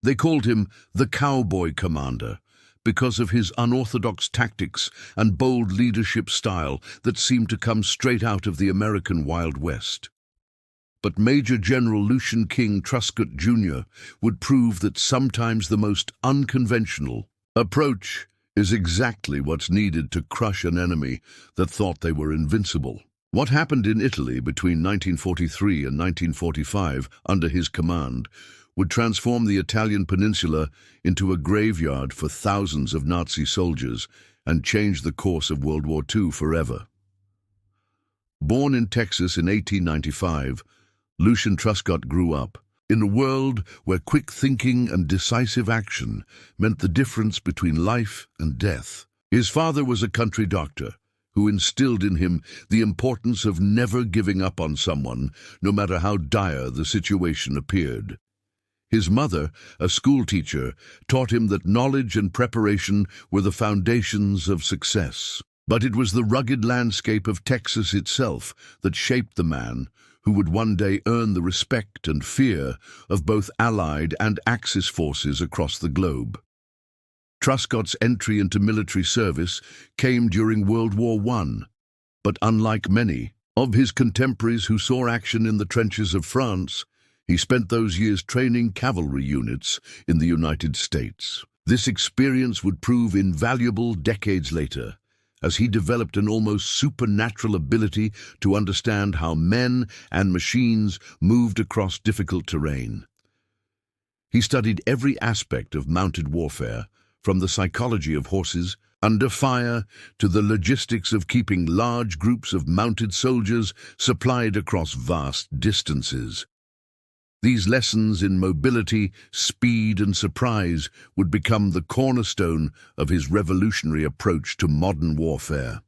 They called him the Cowboy Commander because of his unorthodox tactics and bold leadership style that seemed to come straight out of the American Wild West. But Major General Lucian King Truscott Jr. would prove that sometimes the most unconventional approach is exactly what's needed to crush an enemy that thought they were invincible. What happened in Italy between 1943 and 1945 under his command would transform the Italian peninsula into a graveyard for thousands of Nazi soldiers and change the course of World War II forever. Born in Texas in 1895, Lucian Truscott grew up in a world where quick thinking and decisive action meant the difference between life and death. His father was a country doctor who instilled in him the importance of never giving up on someone, no matter how dire the situation appeared. His mother, a schoolteacher, taught him that knowledge and preparation were the foundations of success. But it was the rugged landscape of Texas itself that shaped the man who would one day earn the respect and fear of both Allied and Axis forces across the globe. Truscott's entry into military service came during World War I, but unlike many of his contemporaries who saw action in the trenches of France, he spent those years training cavalry units in the United States. This experience would prove invaluable decades later, as he developed an almost supernatural ability to understand how men and machines moved across difficult terrain. He studied every aspect of mounted warfare, from the psychology of horses under fire to the logistics of keeping large groups of mounted soldiers supplied across vast distances. These lessons in mobility, speed, and surprise would become the cornerstone of his revolutionary approach to modern warfare.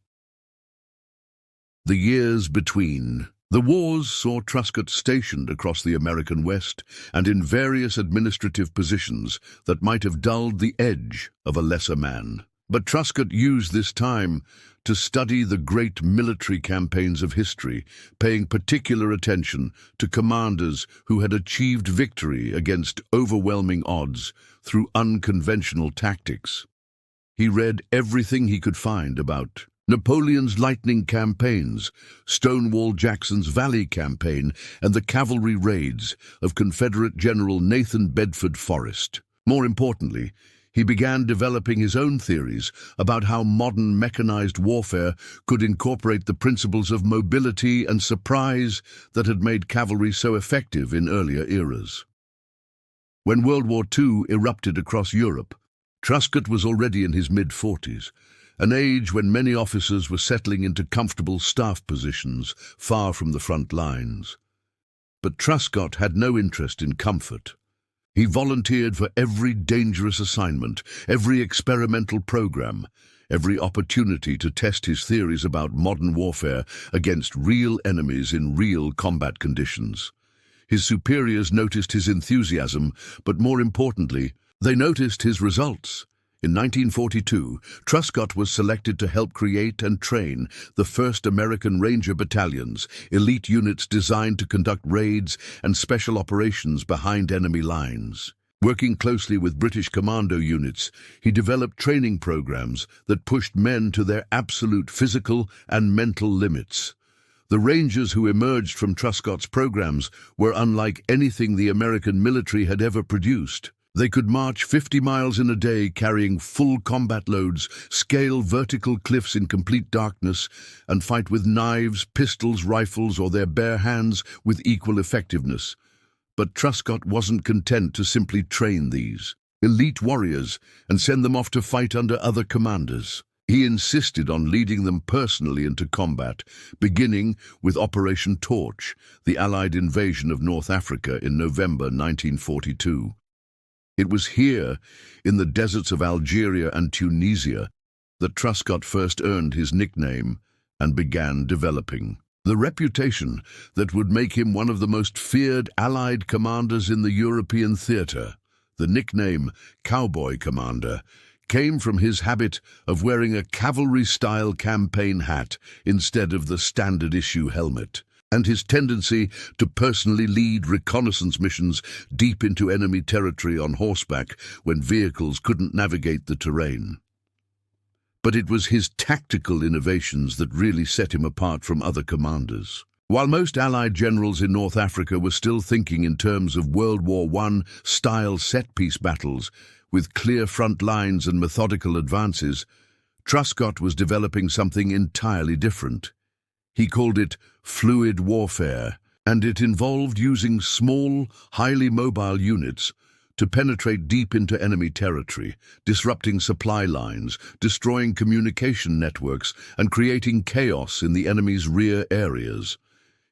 The years between. The wars saw Truscott stationed across the American West and in various administrative positions that might have dulled the edge of a lesser man. But Truscott used this time to study the great military campaigns of history, paying particular attention to commanders who had achieved victory against overwhelming odds through unconventional tactics. He read everything he could find about Napoleon's lightning campaigns, Stonewall Jackson's Valley campaign, and the cavalry raids of Confederate General Nathan Bedford Forrest. More importantly, he began developing his own theories about how modern mechanized warfare could incorporate the principles of mobility and surprise that had made cavalry so effective in earlier eras. When World War II erupted across Europe, Truscott was already in his mid-40s, an age when many officers were settling into comfortable staff positions far from the front lines. But Truscott had no interest in comfort. He volunteered for every dangerous assignment, every experimental program, every opportunity to test his theories about modern warfare against real enemies in real combat conditions. His superiors noticed his enthusiasm, but more importantly, they noticed his results. In 1942, Truscott was selected to help create and train the first American Ranger battalions, elite units designed to conduct raids and special operations behind enemy lines. Working closely with British commando units, he developed training programs that pushed men to their absolute physical and mental limits. The Rangers who emerged from Truscott's programs were unlike anything the American military had ever produced. They could march 50 miles in a day carrying full combat loads, scale vertical cliffs in complete darkness, and fight with knives, pistols, rifles, or their bare hands with equal effectiveness. But Truscott wasn't content to simply train these elite warriors and send them off to fight under other commanders. He insisted on leading them personally into combat, beginning with Operation Torch, the Allied invasion of North Africa in November 1942. It was here, in the deserts of Algeria and Tunisia, that Truscott first earned his nickname and began developing the reputation that would make him one of the most feared Allied commanders in the European theater. The nickname Cowboy Commander came from his habit of wearing a cavalry-style campaign hat instead of the standard-issue helmet. and his tendency to personally lead reconnaissance missions deep into enemy territory on horseback when vehicles couldn't navigate the terrain. But it was his tactical innovations that really set him apart from other commanders. While most Allied generals in North Africa were still thinking in terms of World War I-style set-piece battles, with clear front lines and methodical advances, Truscott was developing something entirely different. He called it fluid warfare, and it involved using small, highly mobile units to penetrate deep into enemy territory, disrupting supply lines, destroying communication networks, and creating chaos in the enemy's rear areas.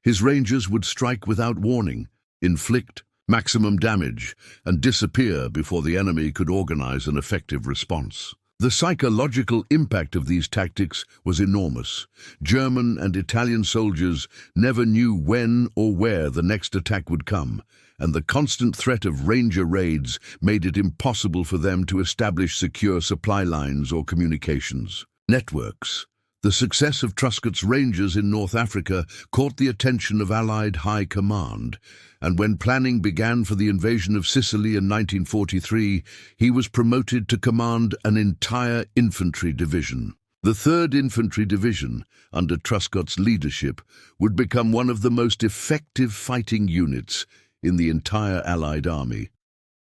His Rangers would strike without warning, inflict maximum damage, and disappear before the enemy could organize an effective response. The psychological impact of these tactics was enormous. German and Italian soldiers never knew when or where the next attack would come, and the constant threat of Ranger raids made it impossible for them to establish secure supply lines or communications networks. The success of Truscott's Rangers in North Africa caught the attention of Allied High Command, and when planning began for the invasion of Sicily in 1943, he was promoted to command an entire infantry division. The 3rd Infantry Division, under Truscott's leadership, would become one of the most effective fighting units in the entire Allied army.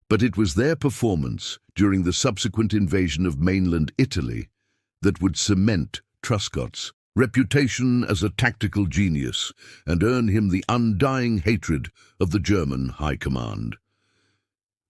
But it was their performance during the subsequent invasion of mainland Italy that would cement Truscott's reputation as a tactical genius and earn him the undying hatred of the German High Command.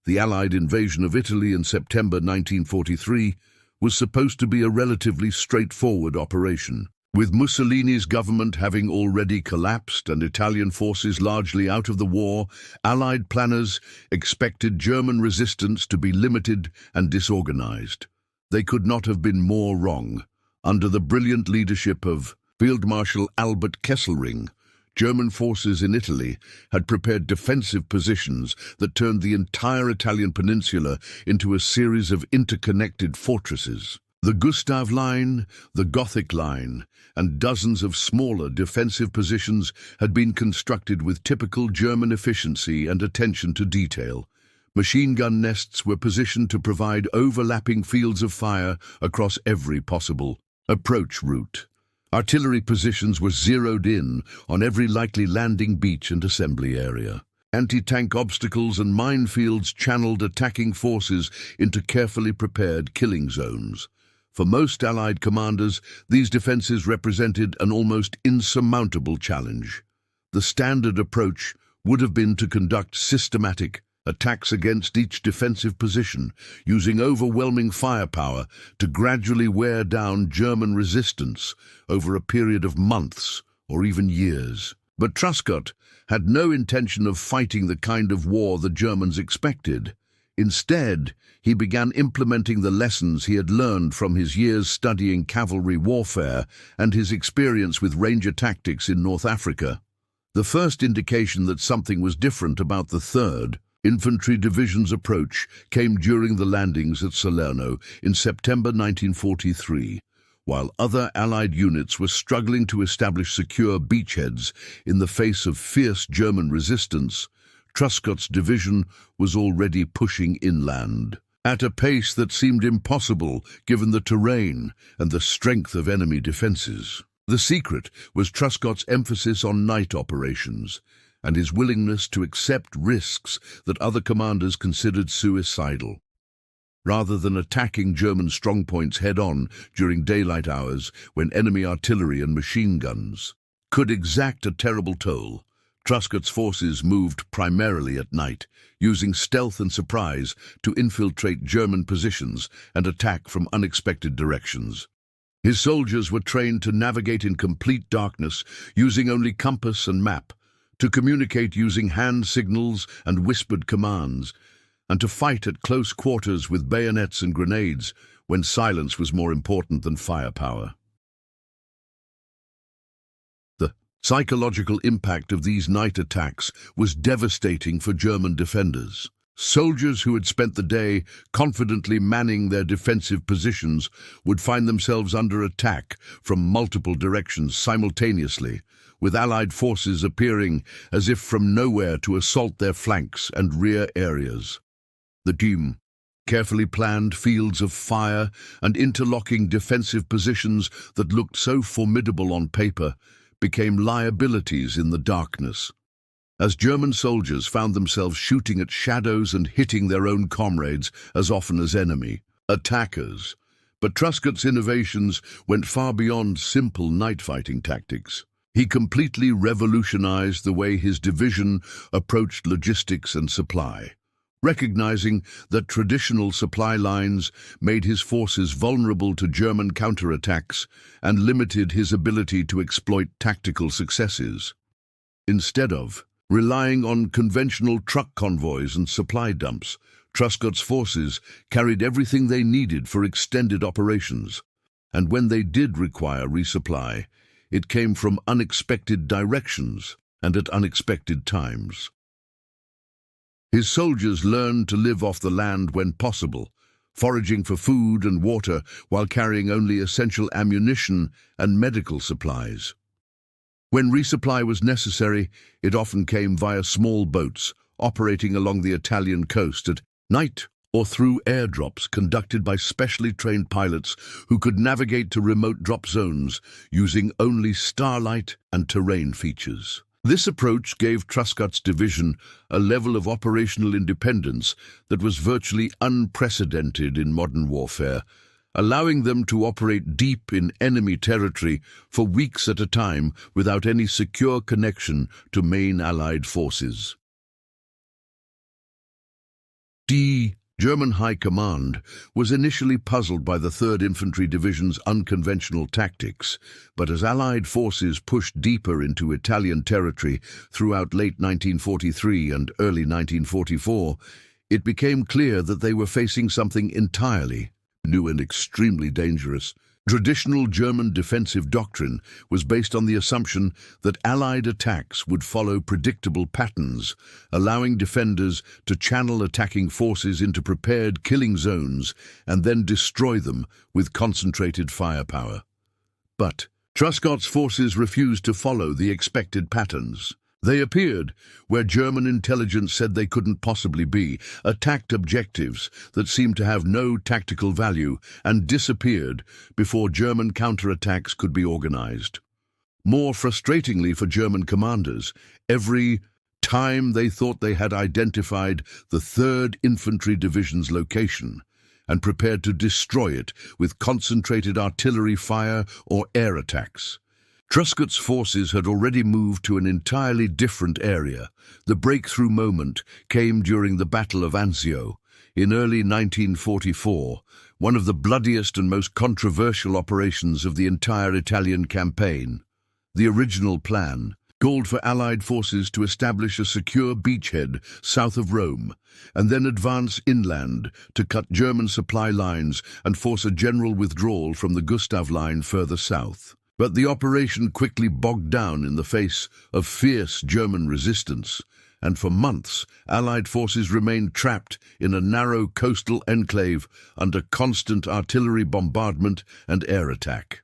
The Allied invasion of Italy in September 1943 was supposed to be a relatively straightforward operation. With Mussolini's government having already collapsed and Italian forces largely out of the war, Allied planners expected German resistance to be limited and disorganized. They could not have been more wrong. Under the brilliant leadership of Field Marshal Albert Kesselring, German forces in Italy had prepared defensive positions that turned the entire Italian peninsula into a series of interconnected fortresses. The Gustav Line, the Gothic Line, and dozens of smaller defensive positions had been constructed with typical German efficiency and attention to detail. Machine gun nests were positioned to provide overlapping fields of fire across every possible approach route. Artillery positions were zeroed in on every likely landing beach and assembly area. Anti-tank obstacles and minefields channeled attacking forces into carefully prepared killing zones. For most Allied commanders, these defenses represented an almost insurmountable challenge. The standard approach would have been to conduct systematic attacks against each defensive position, using overwhelming firepower to gradually wear down German resistance over a period of months or even years. But Truscott had no intention of fighting the kind of war the Germans expected. Instead, he began implementing the lessons he had learned from his years studying cavalry warfare and his experience with Ranger tactics in North Africa. The first indication that something was different about the 3rd Infantry Division's approach came during the landings at Salerno in September 1943, while other Allied units were struggling to establish secure beachheads in the face of fierce German resistance. Truscott's division was already pushing inland, at a pace that seemed impossible given the terrain and the strength of enemy defenses. The secret was Truscott's emphasis on night operations and his willingness to accept risks that other commanders considered suicidal. Rather than attacking German strongpoints head-on during daylight hours when enemy artillery and machine guns could exact a terrible toll, Truscott's forces moved primarily at night, using stealth and surprise to infiltrate German positions and attack from unexpected directions. His soldiers were trained to navigate in complete darkness, using only compass and map, to communicate using hand signals and whispered commands, and to fight at close quarters with bayonets and grenades when silence was more important than firepower. The psychological impact of these night attacks was devastating for German defenders. Soldiers who had spent the day confidently manning their defensive positions would find themselves under attack from multiple directions simultaneously, with Allied forces appearing as if from nowhere to assault their flanks and rear areas. The team carefully planned fields of fire and interlocking defensive positions that looked so formidable on paper became liabilities in the darkness, as German soldiers found themselves shooting at shadows and hitting their own comrades as often as enemy attackers. But Truscott's innovations went far beyond simple night-fighting tactics. He completely revolutionized the way his division approached logistics and supply, recognizing that traditional supply lines made his forces vulnerable to German counterattacks and limited his ability to exploit tactical successes. Instead of relying on conventional truck convoys and supply dumps, Truscott's forces carried everything they needed for extended operations, and when they did require resupply, it came from unexpected directions and at unexpected times. His soldiers learned to live off the land when possible, foraging for food and water while carrying only essential ammunition and medical supplies. When resupply was necessary, it often came via small boats operating along the Italian coast at night or through airdrops conducted by specially trained pilots who could navigate to remote drop zones using only starlight and terrain features. This approach gave Truscott's division a level of operational independence that was virtually unprecedented in modern warfare, allowing them to operate deep in enemy territory for weeks at a time without any secure connection to main Allied forces. The German High Command was initially puzzled by the 3rd Infantry Division's unconventional tactics, but as Allied forces pushed deeper into Italian territory throughout late 1943 and early 1944, it became clear that they were facing something entirely new and extremely dangerous. Traditional German defensive doctrine was based on the assumption that Allied attacks would follow predictable patterns, allowing defenders to channel attacking forces into prepared killing zones and then destroy them with concentrated firepower. But Truscott's forces refused to follow the expected patterns. They appeared where German intelligence said they couldn't possibly be, attacked objectives that seemed to have no tactical value, and disappeared before German counterattacks could be organized. More frustratingly for German commanders, every time they thought they had identified the 3rd Infantry Division's location and prepared to destroy it with concentrated artillery fire or air attacks, Truscott's forces had already moved to an entirely different area. The breakthrough moment came during the Battle of Anzio in early 1944, one of the bloodiest and most controversial operations of the entire Italian campaign. The original plan called for Allied forces to establish a secure beachhead south of Rome and then advance inland to cut German supply lines and force a general withdrawal from the Gustav Line further south. But the operation quickly bogged down in the face of fierce German resistance, and for months Allied forces remained trapped in a narrow coastal enclave under constant artillery bombardment and air attack.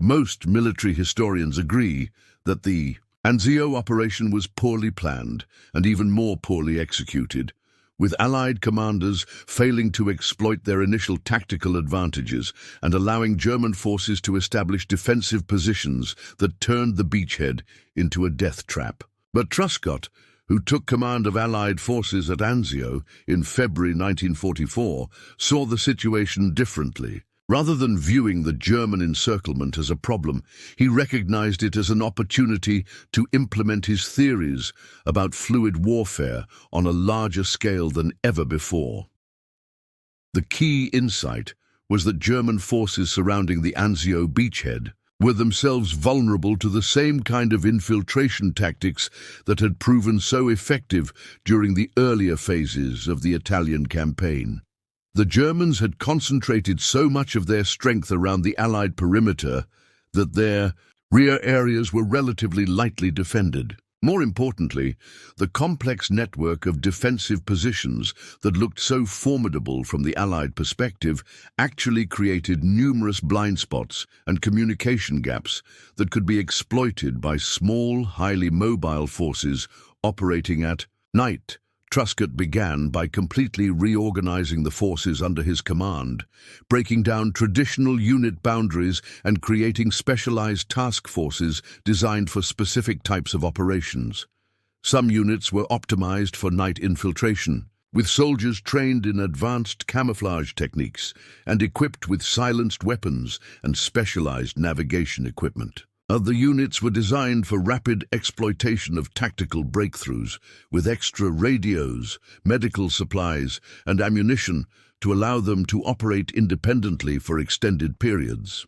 Most military historians agree that the Anzio operation was poorly planned and even more poorly executed, with Allied commanders failing to exploit their initial tactical advantages and allowing German forces to establish defensive positions that turned the beachhead into a death trap. But Truscott, who took command of Allied forces at Anzio in February 1944, saw the situation differently. Rather than viewing the German encirclement as a problem, he recognized it as an opportunity to implement his theories about fluid warfare on a larger scale than ever before. The key insight was that German forces surrounding the Anzio beachhead were themselves vulnerable to the same kind of infiltration tactics that had proven so effective during the earlier phases of the Italian campaign. The Germans had concentrated so much of their strength around the Allied perimeter that their rear areas were relatively lightly defended. More importantly, the complex network of defensive positions that looked so formidable from the Allied perspective actually created numerous blind spots and communication gaps that could be exploited by small, highly mobile forces operating at night. Truscott began by completely reorganizing the forces under his command, breaking down traditional unit boundaries and creating specialized task forces designed for specific types of operations. Some units were optimized for night infiltration, with soldiers trained in advanced camouflage techniques and equipped with silenced weapons and specialized navigation equipment. Other units were designed for rapid exploitation of tactical breakthroughs, with extra radios, medical supplies, and ammunition to allow them to operate independently for extended periods.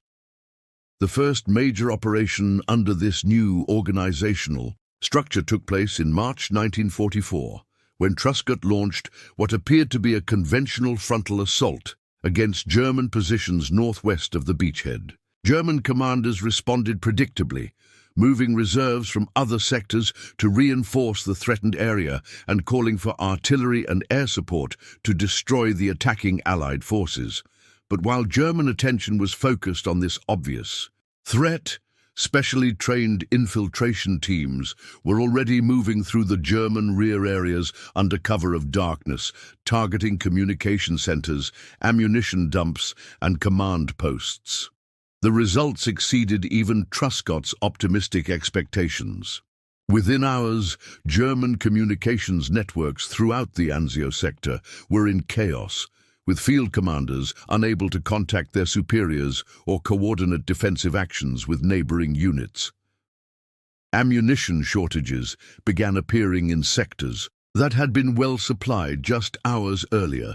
The first major operation under this new organizational structure took place in March 1944, when Truscott launched what appeared to be a conventional frontal assault against German positions northwest of the beachhead. German commanders responded predictably, moving reserves from other sectors to reinforce the threatened area and calling for artillery and air support to destroy the attacking Allied forces. But while German attention was focused on this obvious threat, specially trained infiltration teams were already moving through the German rear areas under cover of darkness, targeting communication centers, ammunition dumps, and command posts. The results exceeded even Truscott's optimistic expectations. Within hours, German communications networks throughout the Anzio sector were in chaos, with field commanders unable to contact their superiors or coordinate defensive actions with neighboring units. Ammunition shortages began appearing in sectors that had been well supplied just hours earlier.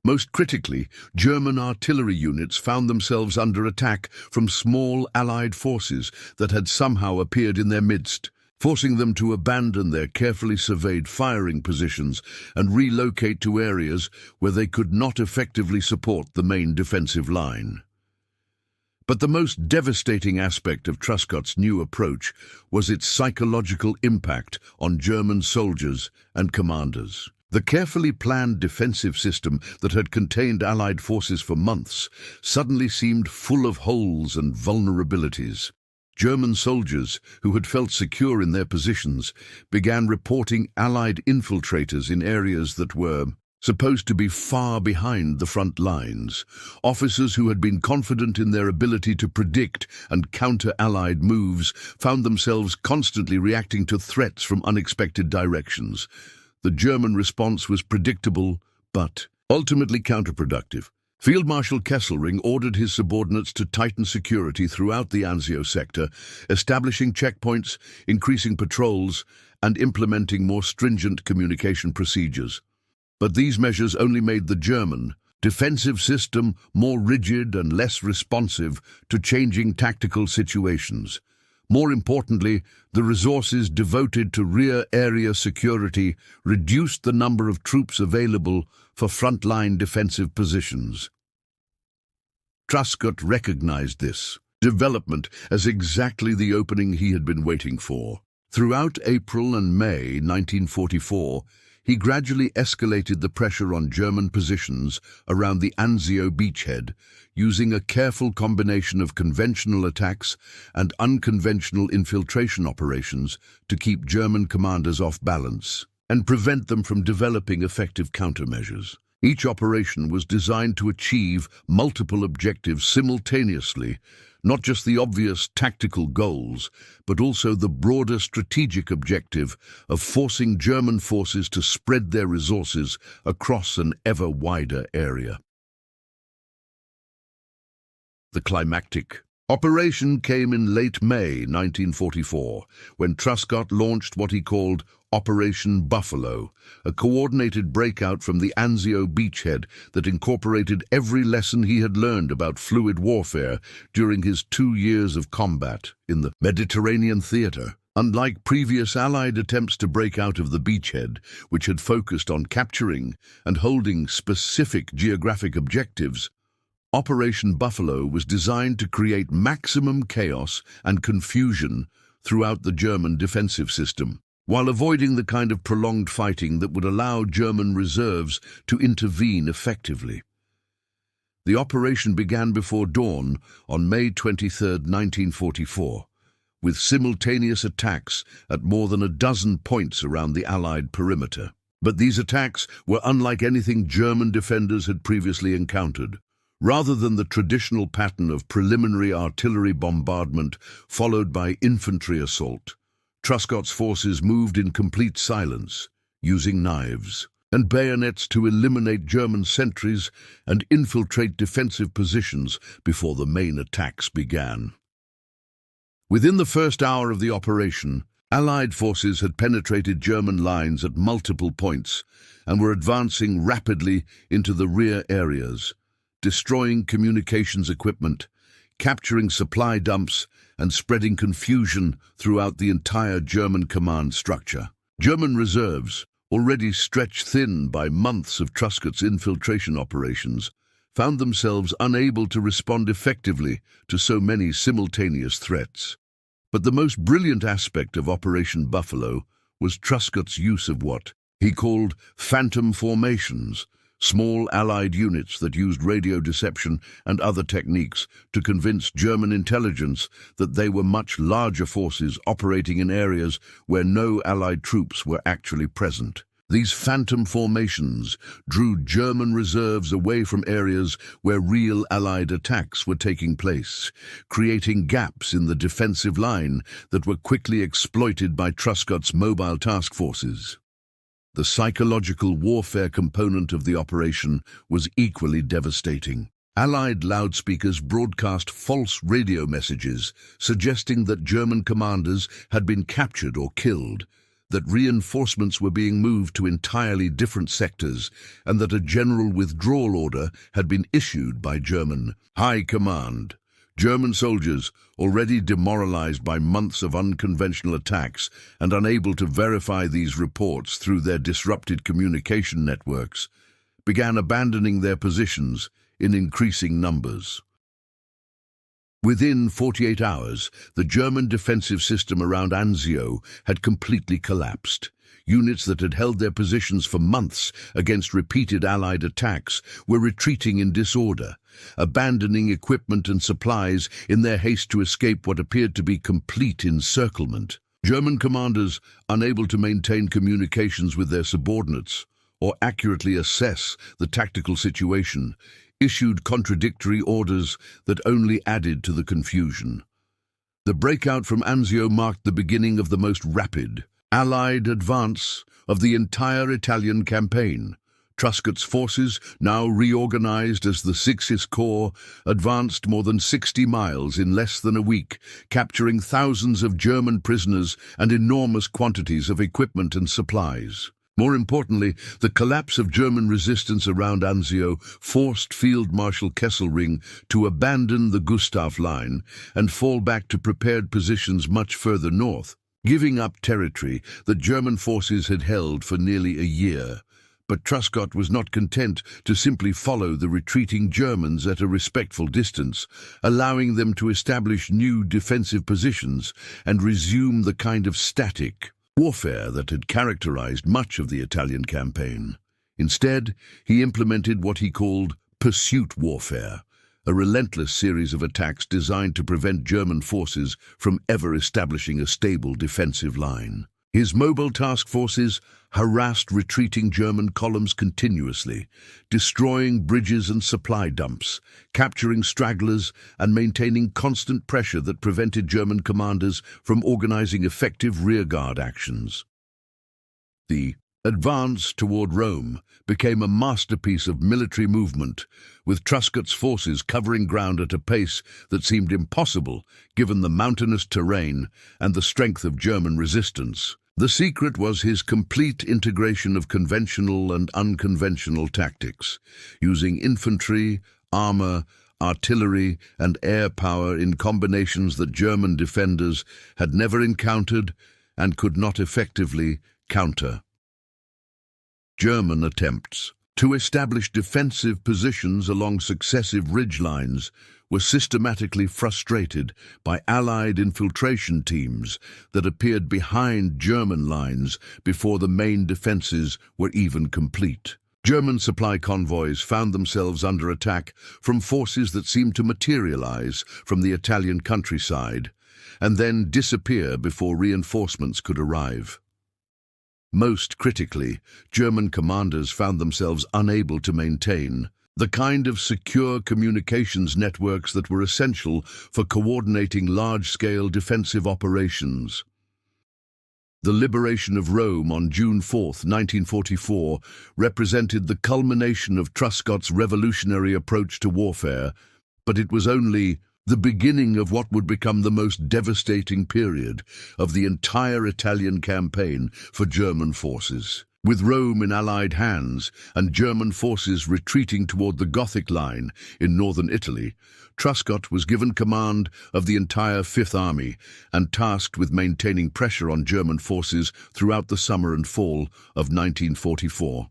Most critically, German artillery units found themselves under attack from small Allied forces that had somehow appeared in their midst, forcing them to abandon their carefully surveyed firing positions and relocate to areas where they could not effectively support the main defensive line. But the most devastating aspect of Truscott's new approach was its psychological impact on German soldiers and commanders. The carefully planned defensive system that had contained Allied forces for months suddenly seemed full of holes and vulnerabilities. German soldiers, who had felt secure in their positions, began reporting Allied infiltrators in areas that were supposed to be far behind the front lines. Officers who had been confident in their ability to predict and counter Allied moves found themselves constantly reacting to threats from unexpected directions. The German response was predictable, but ultimately counterproductive. Field Marshal Kesselring ordered his subordinates to tighten security throughout the Anzio sector, establishing checkpoints, increasing patrols, and implementing more stringent communication procedures. But these measures only made the German defensive system more rigid and less responsive to changing tactical situations. More importantly, the resources devoted to rear area security reduced the number of troops available for frontline defensive positions. Truscott recognized this development as exactly the opening he had been waiting for. Throughout April and May 1944, he gradually escalated the pressure on German positions around the Anzio beachhead, using a careful combination of conventional attacks and unconventional infiltration operations to keep German commanders off balance and prevent them from developing effective countermeasures. Each operation was designed to achieve multiple objectives simultaneously, not just the obvious tactical goals, but also the broader strategic objective of forcing German forces to spread their resources across an ever wider area. The climactic operation came in late May 1944, when Truscott launched what he called Operation Buffalo, a coordinated breakout from the Anzio beachhead that incorporated every lesson he had learned about fluid warfare during his 2 years of combat in the Mediterranean theater. Unlike previous Allied attempts to break out of the beachhead, which had focused on capturing and holding specific geographic objectives, Operation Buffalo was designed to create maximum chaos and confusion throughout the German defensive system. while avoiding the kind of prolonged fighting that would allow German reserves to intervene effectively. The operation began before dawn on May 23, 1944, with simultaneous attacks at more than a dozen points around the Allied perimeter. But these attacks were unlike anything German defenders had previously encountered. Rather than the traditional pattern of preliminary artillery bombardment followed by infantry assault, Truscott's forces moved in complete silence, using knives and bayonets to eliminate German sentries and infiltrate defensive positions before the main attacks began. Within the first hour of the operation, Allied forces had penetrated German lines at multiple points and were advancing rapidly into the rear areas, destroying communications equipment, capturing supply dumps, and spreading confusion throughout the entire German command structure. German reserves, already stretched thin by months of Truscott's infiltration operations, found themselves unable to respond effectively to so many simultaneous threats. But the most brilliant aspect of Operation Buffalo was Truscott's use of what he called phantom formations, small Allied units that used radio deception and other techniques to convince German intelligence that they were much larger forces operating in areas where no Allied troops were actually present. These phantom formations drew German reserves away from areas where real Allied attacks were taking place, creating gaps in the defensive line that were quickly exploited by Truscott's mobile task forces. The psychological warfare component of the operation was equally devastating. Allied loudspeakers broadcast false radio messages suggesting that German commanders had been captured or killed, that reinforcements were being moved to entirely different sectors, and that a general withdrawal order had been issued by German high command. German soldiers, already demoralized by months of unconventional attacks and unable to verify these reports through their disrupted communication networks, began abandoning their positions in increasing numbers. Within 48 hours, the German defensive system around Anzio had completely collapsed. Units that had held their positions for months against repeated Allied attacks were retreating in disorder, abandoning equipment and supplies in their haste to escape what appeared to be complete encirclement. German commanders, unable to maintain communications with their subordinates or accurately assess the tactical situation, issued contradictory orders that only added to the confusion. The breakout from Anzio marked the beginning of the most rapid Allied advance of the entire Italian campaign. Truscott's forces, now reorganized as the Sixth Corps, advanced more than 60 miles in less than a week, capturing thousands of German prisoners and enormous quantities of equipment and supplies. More importantly, the collapse of German resistance around Anzio forced Field Marshal Kesselring to abandon the Gustav Line and fall back to prepared positions much further north, giving up territory that German forces had held for nearly a year. But Truscott was not content to simply follow the retreating Germans at a respectful distance, allowing them to establish new defensive positions and resume the kind of static warfare that had characterized much of the Italian campaign. Instead, he implemented what he called pursuit warfare, a relentless series of attacks designed to prevent German forces from ever establishing a stable defensive line. His mobile task forces harassed retreating German columns continuously, destroying bridges and supply dumps, capturing stragglers, and maintaining constant pressure that prevented German commanders from organizing effective rearguard actions. The advance toward Rome became a masterpiece of military movement, with Truscott's forces covering ground at a pace that seemed impossible given the mountainous terrain and the strength of German resistance. The secret was his complete integration of conventional and unconventional tactics, using infantry, armor, artillery, and air power in combinations that German defenders had never encountered and could not effectively counter. German attempts to establish defensive positions along successive ridgelines were systematically frustrated by Allied infiltration teams that appeared behind German lines before the main defenses were even complete. German supply convoys found themselves under attack from forces that seemed to materialize from the Italian countryside and then disappear before reinforcements could arrive. Most critically, German commanders found themselves unable to maintain the kind of secure communications networks that were essential for coordinating large-scale defensive operations. The liberation of Rome on June 4, 1944, represented the culmination of Truscott's revolutionary approach to warfare, but it was only the beginning of what would become the most devastating period of the entire Italian campaign for German forces. With Rome in Allied hands and German forces retreating toward the Gothic Line in northern Italy, Truscott was given command of the entire Fifth Army and tasked with maintaining pressure on German forces throughout the summer and fall of 1944.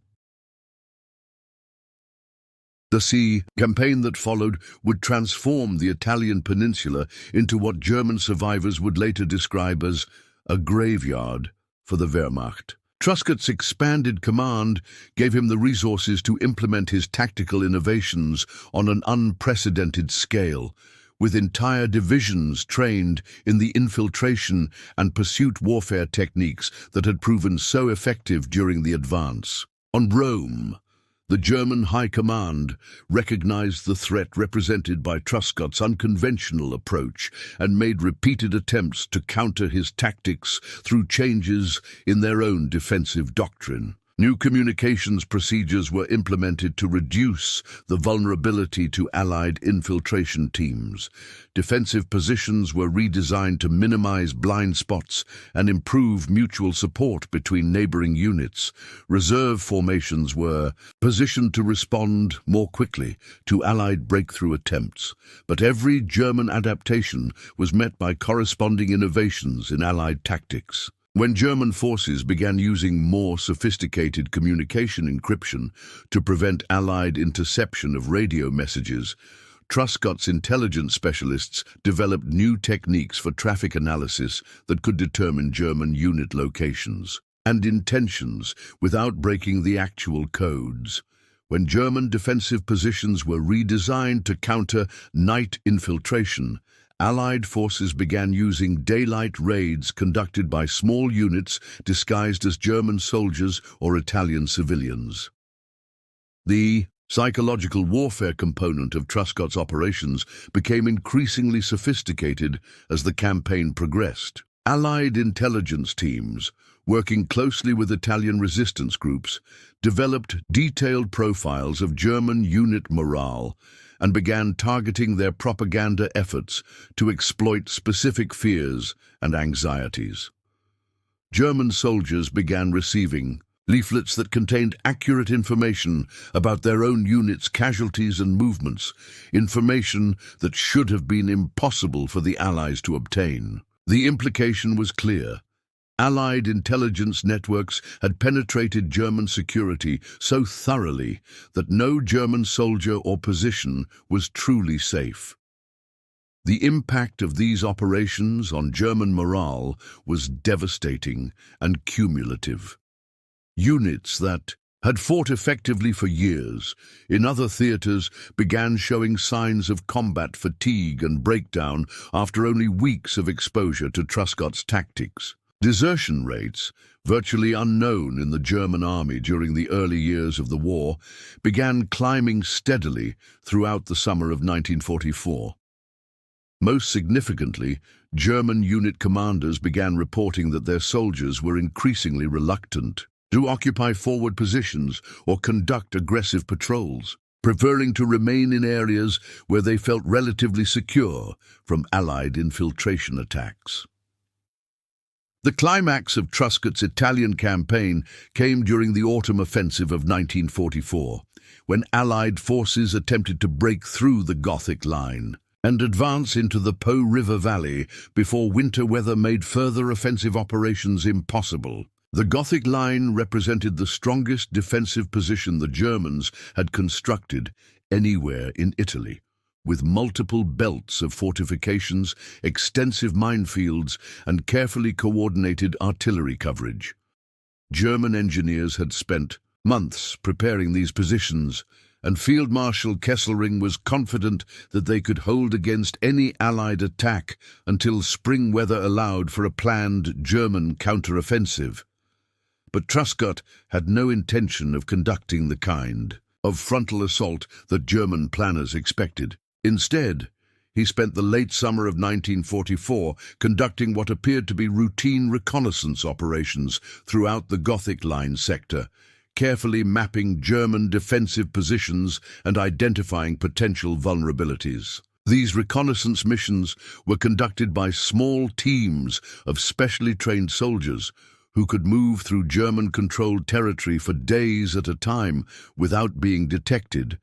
The sea campaign that followed would transform the Italian peninsula into what German survivors would later describe as a graveyard for the Wehrmacht. Truscott's expanded command gave him the resources to implement his tactical innovations on an unprecedented scale, with entire divisions trained in the infiltration and pursuit warfare techniques that had proven so effective during the advance. On Rome, the German High Command recognized the threat represented by Truscott's unconventional approach and made repeated attempts to counter his tactics through changes in their own defensive doctrine. New communications procedures were implemented to reduce the vulnerability to Allied infiltration teams. Defensive positions were redesigned to minimize blind spots and improve mutual support between neighboring units. Reserve formations were positioned to respond more quickly to Allied breakthrough attempts, but every German adaptation was met by corresponding innovations in Allied tactics. When German forces began using more sophisticated communication encryption to prevent Allied interception of radio messages, Truscott's intelligence specialists developed new techniques for traffic analysis that could determine German unit locations and intentions without breaking the actual codes. When German defensive positions were redesigned to counter night infiltration, Allied forces began using daylight raids conducted by small units disguised as German soldiers or Italian civilians. The psychological warfare component of Truscott's operations became increasingly sophisticated as the campaign progressed. Allied intelligence teams, working closely with Italian resistance groups, developed detailed profiles of German unit morale and began targeting their propaganda efforts to exploit specific fears and anxieties. German soldiers began receiving leaflets that contained accurate information about their own unit's casualties and movements, information that should have been impossible for the Allies to obtain. The implication was clear. Allied intelligence networks had penetrated German security so thoroughly that no German soldier or position was truly safe. The impact of these operations on German morale was devastating and cumulative. Units that had fought effectively for years in other theaters began showing signs of combat fatigue and breakdown after only weeks of exposure to Truscott's tactics. Desertion rates, virtually unknown in the German army during the early years of the war, began climbing steadily throughout the summer of 1944. Most significantly, German unit commanders began reporting that their soldiers were increasingly reluctant to occupy forward positions or conduct aggressive patrols, preferring to remain in areas where they felt relatively secure from Allied infiltration attacks. The climax of Truscott's Italian campaign came during the autumn offensive of 1944, when Allied forces attempted to break through the Gothic Line and advance into the Po River Valley before winter weather made further offensive operations impossible. The Gothic line represented the strongest defensive position the Germans had constructed anywhere in Italy, with multiple belts of fortifications, extensive minefields, and carefully coordinated artillery coverage. German engineers had spent months preparing these positions, and Field Marshal Kesselring was confident that they could hold against any Allied attack until spring weather allowed for a planned German counteroffensive. But Truscott had no intention of conducting the kind of frontal assault that German planners expected. Instead, he spent the late summer of 1944 conducting what appeared to be routine reconnaissance operations throughout the Gothic Line sector, carefully mapping German defensive positions and identifying potential vulnerabilities. These reconnaissance missions were conducted by small teams of specially trained soldiers who could move through German-controlled territory for days at a time without being detected,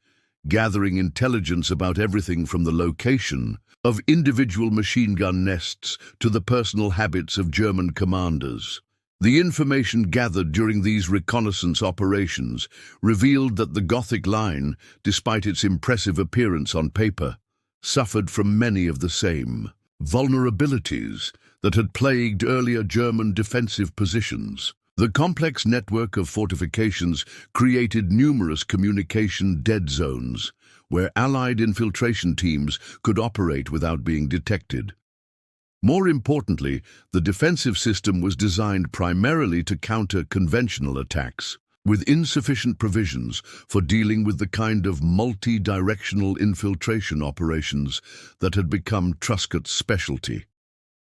gathering intelligence about everything from the location of individual machine gun nests to the personal habits of German commanders. The information gathered during these reconnaissance operations revealed that the Gothic Line, despite its impressive appearance on paper, suffered from many of the same vulnerabilities that had plagued earlier German defensive positions. The complex network of fortifications created numerous communication dead zones, where Allied infiltration teams could operate without being detected. More importantly, the defensive system was designed primarily to counter conventional attacks, with insufficient provisions for dealing with the kind of multi-directional infiltration operations that had become Truscott's specialty.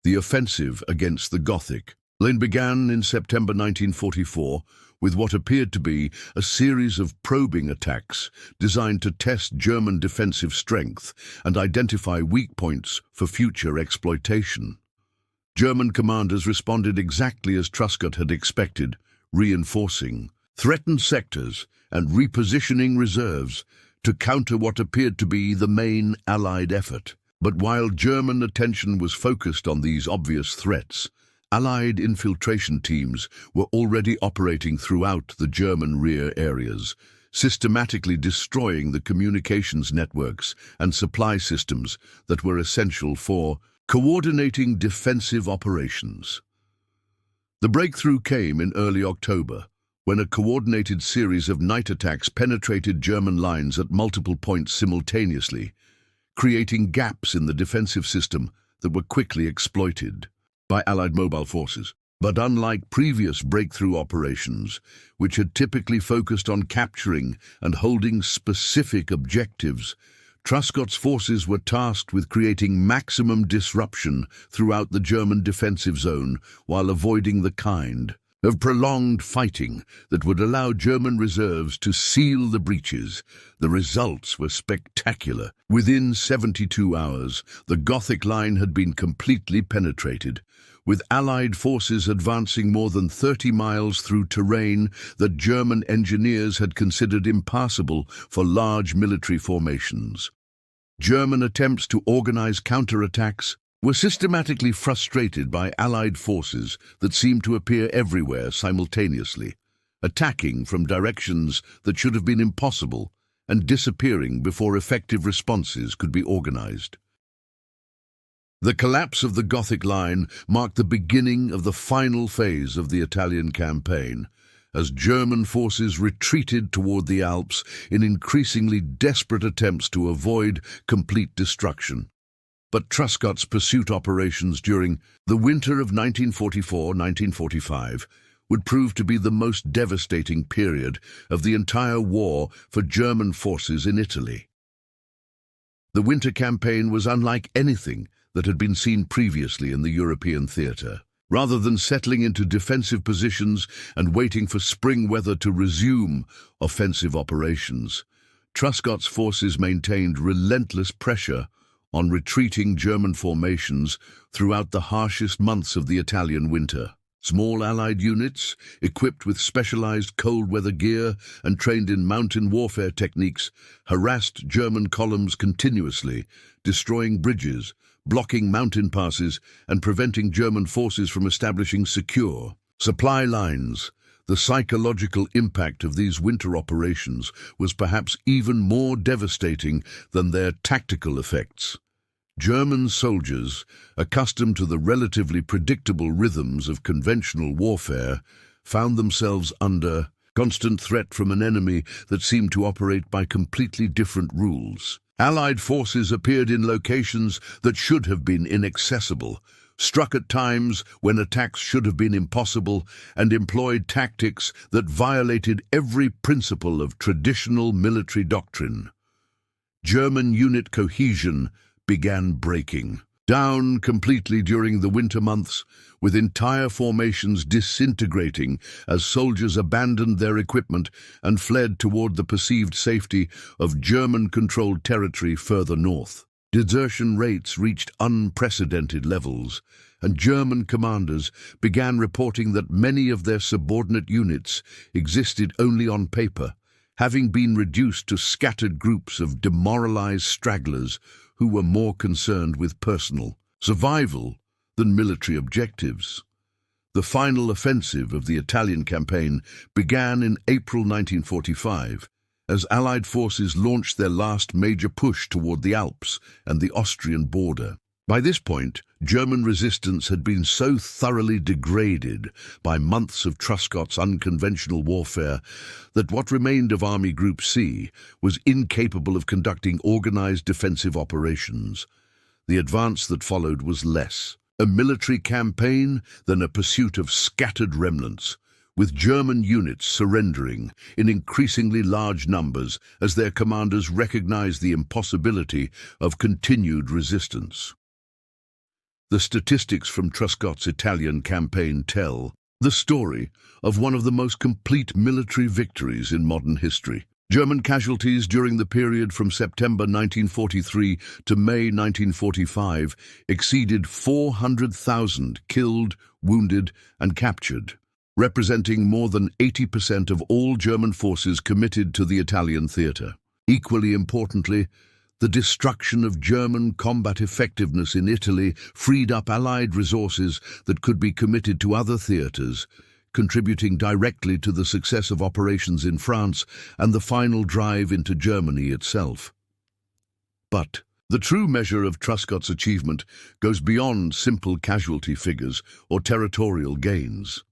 The offensive against the Gothic Line began in September 1944 with what appeared to be a series of probing attacks designed to test German defensive strength and identify weak points for future exploitation. German commanders responded exactly as Truscott had expected, reinforcing threatened sectors and repositioning reserves to counter what appeared to be the main Allied effort. But while German attention was focused on these obvious threats, Allied infiltration teams were already operating throughout the German rear areas, systematically destroying the communications networks and supply systems that were essential for coordinating defensive operations. The breakthrough came in early October, when a coordinated series of night attacks penetrated German lines at multiple points simultaneously, creating gaps in the defensive system that were quickly exploited by Allied mobile forces. But unlike previous breakthrough operations, which had typically focused on capturing and holding specific objectives, Truscott's forces were tasked with creating maximum disruption throughout the German defensive zone while avoiding the kind of prolonged fighting that would allow German reserves to seal the breaches. The results were spectacular. Within 72 hours, the Gothic Line had been completely penetrated, with Allied forces advancing more than 30 miles through terrain that German engineers had considered impassable for large military formations. German attempts to organize counterattacks were systematically frustrated by Allied forces that seemed to appear everywhere simultaneously, attacking from directions that should have been impossible and disappearing before effective responses could be organized. The collapse of the Gothic Line marked the beginning of the final phase of the Italian campaign, as German forces retreated toward the Alps in increasingly desperate attempts to avoid complete destruction. But Truscott's pursuit operations during the winter of 1944-1945 would prove to be the most devastating period of the entire war for German forces in Italy. The winter campaign was unlike anything that had been seen previously in the European theatre. Rather than settling into defensive positions and waiting for spring weather to resume offensive operations, Truscott's forces maintained relentless pressure on retreating German formations throughout the harshest months of the Italian winter. Small Allied units, equipped with specialized cold-weather gear and trained in mountain warfare techniques, harassed German columns continuously, destroying bridges, blocking mountain passes, and preventing German forces from establishing secure Supply lines. The psychological impact of these winter operations was perhaps even more devastating than their tactical effects. German soldiers, accustomed to the relatively predictable rhythms of conventional warfare, found themselves under constant threat from an enemy that seemed to operate by completely different rules. Allied forces appeared in locations that should have been inaccessible, struck at times when attacks should have been impossible, and employed tactics that violated every principle of traditional military doctrine. German unit cohesion began breaking down completely during the winter months, with entire formations disintegrating as soldiers abandoned their equipment and fled toward the perceived safety of German-controlled territory further north. Desertion rates reached unprecedented levels, and German commanders began reporting that many of their subordinate units existed only on paper, having been reduced to scattered groups of demoralized stragglers who were more concerned with personal survival than military objectives. The final offensive of the Italian campaign began in April 1945, as Allied forces launched their last major push toward the Alps and the Austrian border. By this point, German resistance had been so thoroughly degraded by months of Truscott's unconventional warfare that what remained of Army Group C was incapable of conducting organized defensive operations. The advance that followed was less a military campaign than a pursuit of scattered remnants, with German units surrendering in increasingly large numbers as their commanders recognized the impossibility of continued resistance. The statistics from Truscott's Italian campaign tell the story of one of the most complete military victories in modern history. German casualties during the period from September 1943 to May 1945 exceeded 400,000 killed, wounded, and captured, representing more than 80% of all German forces committed to the Italian theater. Equally importantly, the destruction of German combat effectiveness in Italy freed up Allied resources that could be committed to other theaters, contributing directly to the success of operations in France and the final drive into Germany itself. But the true measure of Truscott's achievement goes beyond simple casualty figures or territorial gains.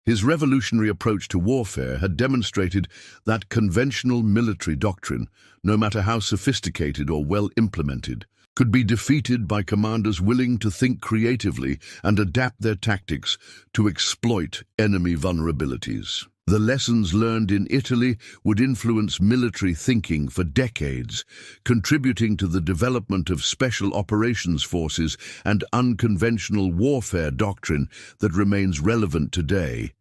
His revolutionary approach to warfare had demonstrated that conventional military doctrine, no matter how sophisticated or well implemented, could be defeated by commanders willing to think creatively and adapt their tactics to exploit enemy vulnerabilities. The lessons learned in Italy would influence military thinking for decades, contributing to the development of special operations forces and unconventional warfare doctrine that remains relevant today.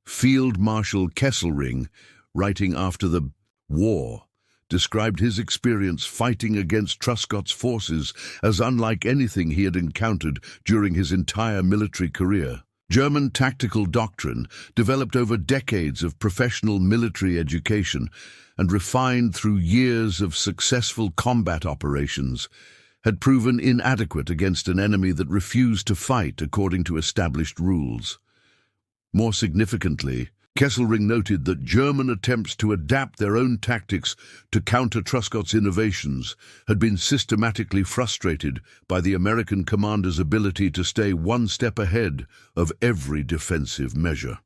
Field Marshal Kesselring, writing after the war, described his experience fighting against Truscott's forces as unlike anything he had encountered during his entire military career. German tactical doctrine, developed over decades of professional military education and refined through years of successful combat operations, had proven inadequate against an enemy that refused to fight according to established rules. More significantly, Kesselring noted that German attempts to adapt their own tactics to counter Truscott's innovations had been systematically frustrated by the American commander's ability to stay one step ahead of every defensive measure.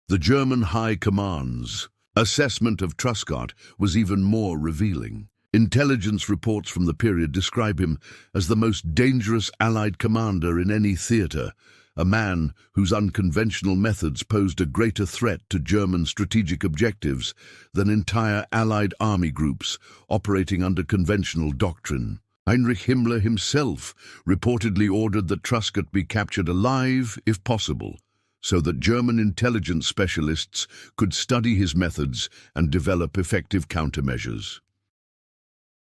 The German High Command's assessment of Truscott was even more revealing. Intelligence reports from the period describe him as the most dangerous Allied commander in any theater, a man whose unconventional methods posed a greater threat to German strategic objectives than entire Allied army groups operating under conventional doctrine. Heinrich Himmler himself reportedly ordered that Truscott be captured alive, if possible, so that German intelligence specialists could study his methods and develop effective countermeasures.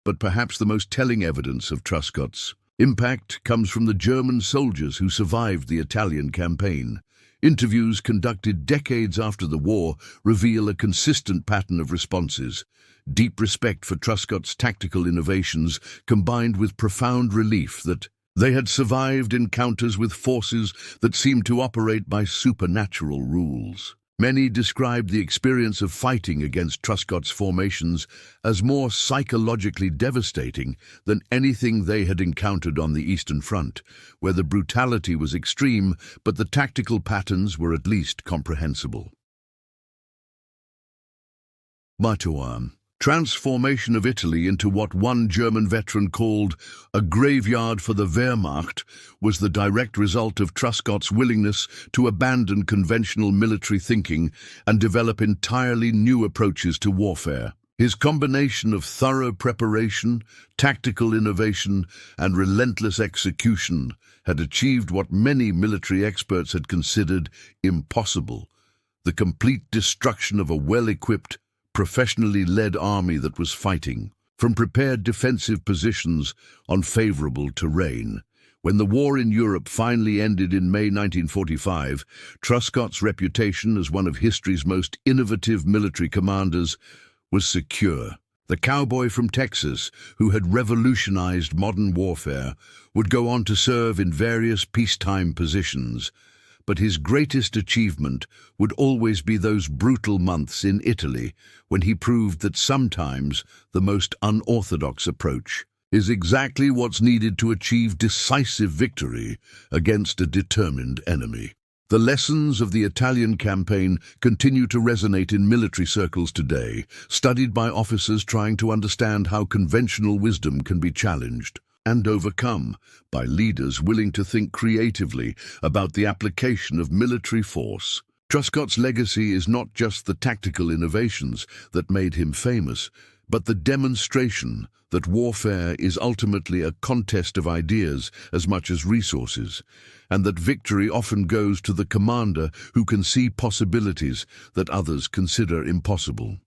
But perhaps the most telling evidence of Truscott's impact comes from the German soldiers who survived the Italian campaign. Interviews conducted decades after the war reveal a consistent pattern of responses: deep respect for Truscott's tactical innovations combined with profound relief that They had survived encounters with forces that seemed to operate by supernatural rules. Many described the experience of fighting against Truscott's formations as more psychologically devastating than anything they had encountered on the Eastern Front, where the brutality was extreme, but the tactical patterns were at least comprehensible. Transformation of Italy into what one German veteran called a graveyard for the Wehrmacht was the direct result of Truscott's willingness to abandon conventional military thinking and develop entirely new approaches to warfare. His combination of thorough preparation, tactical innovation, and relentless execution had achieved what many military experts had considered impossible: the complete destruction of a well-equipped, professionally led army that was fighting from prepared defensive positions on favorable terrain. When the war in Europe finally ended in May 1945, Truscott's reputation as one of history's most innovative military commanders was secure. The cowboy from Texas, who had revolutionized modern warfare, would go on to serve in various peacetime positions. But his greatest achievement would always be those brutal months in Italy when he proved that sometimes the most unorthodox approach is exactly what's needed to achieve decisive victory against a determined enemy. The lessons of the Italian campaign continue to resonate in military circles today, studied by officers trying to understand how conventional wisdom can be challenged and overcome by leaders willing to think creatively about the application of military force. Truscott's legacy is not just the tactical innovations that made him famous, but the demonstration that warfare is ultimately a contest of ideas as much as resources, and that victory often goes to the commander who can see possibilities that others consider impossible.